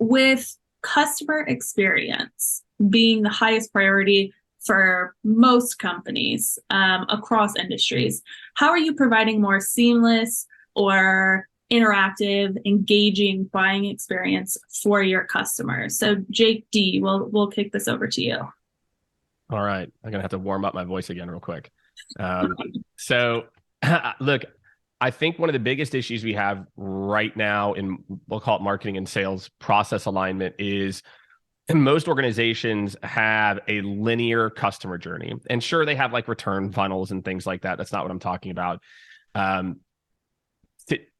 with customer experience being the highest priority for most companies across industries, how are you providing more seamless or interactive, engaging buying experience for your customers? So Jake D, we'll kick this over to you. All right. I'm going to have to warm up my voice again real quick. So look, I think one of the biggest issues we have right now in, we'll call it marketing and sales process alignment, is most organizations have a linear customer journey. And sure, they have like return funnels and things like that. That's not what I'm talking about.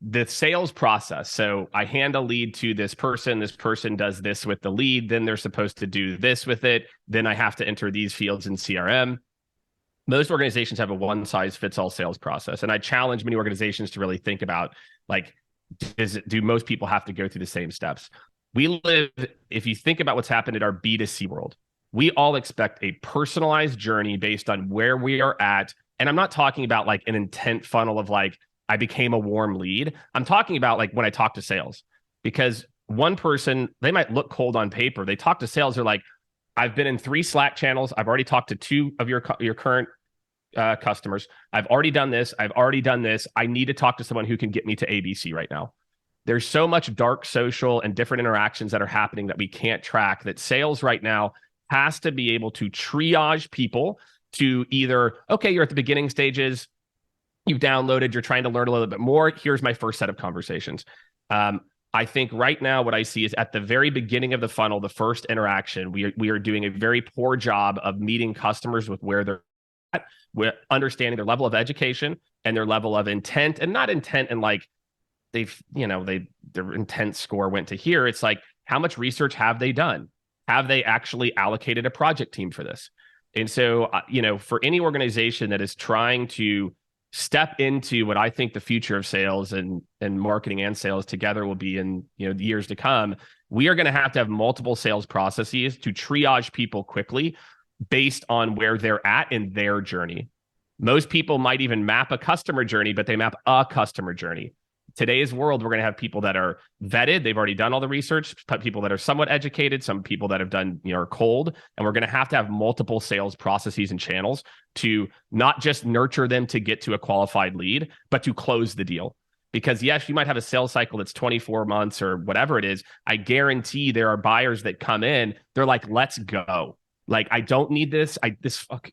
The sales process. So I hand a lead to this person does this with the lead, then they're supposed to do this with it. Then I have to enter these fields in CRM. Most organizations have a one-size-fits-all sales process. And I challenge many organizations to really think about, like, do most people have to go through the same steps? We live, if you think about what's happened in our B2C world, we all expect a personalized journey based on where we are at. And I'm not talking about like an intent funnel of like, I became a warm lead. I'm talking about like when I talk to sales, because one person, they might look cold on paper. They talk to sales. They're like, I've been in 3 Slack channels. I've already talked to 2 of your current customers. I've already done this. I've already done this. I need to talk to someone who can get me to ABC right now. There's so much dark social and different interactions that are happening that we can't track, that sales right now has to be able to triage people to either, okay, you're at the beginning stages, you've downloaded, you're trying to learn a little bit more. Here's my first set of conversations. I think right now what I see is at the very beginning of the funnel, the first interaction, we are doing a very poor job of meeting customers with where they're at, with understanding their level of education and their level of intent, and not intent and like their intent score went to here. It's like, how much research have they done? Have they actually allocated a project team for this? And so, for any organization that is trying to step into what I think the future of sales and marketing and sales together will be in the years to come, we are going to have multiple sales processes to triage people quickly based on where they're at in their journey. Most people might even map a customer journey, but they map a customer journey. Today's world, we're going to have people that are vetted. They've already done all the research, people that are somewhat educated, some people that have done, are cold. And we're going to have multiple sales processes and channels to not just nurture them to get to a qualified lead, but to close the deal. Because yes, you might have a sales cycle that's 24 months or whatever it is. I guarantee there are buyers that come in, they're like, let's go. Like, I don't need this.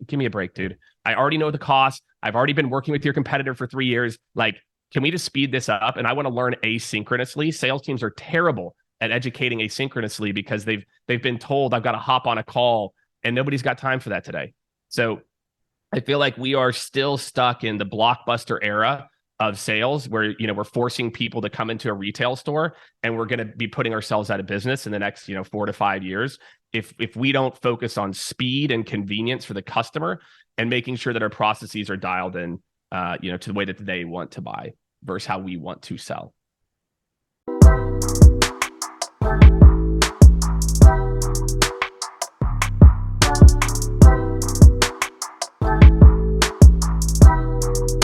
Give me a break, dude. I already know the cost. I've already been working with your competitor for 3 years. Like, can we just speed this up? And I want to learn asynchronously. Sales teams are terrible at educating asynchronously because they've been told I've got to hop on a call, and nobody's got time for that today. So I feel like we are still stuck in the blockbuster era of sales where, we're forcing people to come into a retail store, and we're going to be putting ourselves out of business in the next, 4 to 5 years. If we don't focus on speed and convenience for the customer and making sure that our processes are dialed in, to the way that they want to buy versus how we want to sell.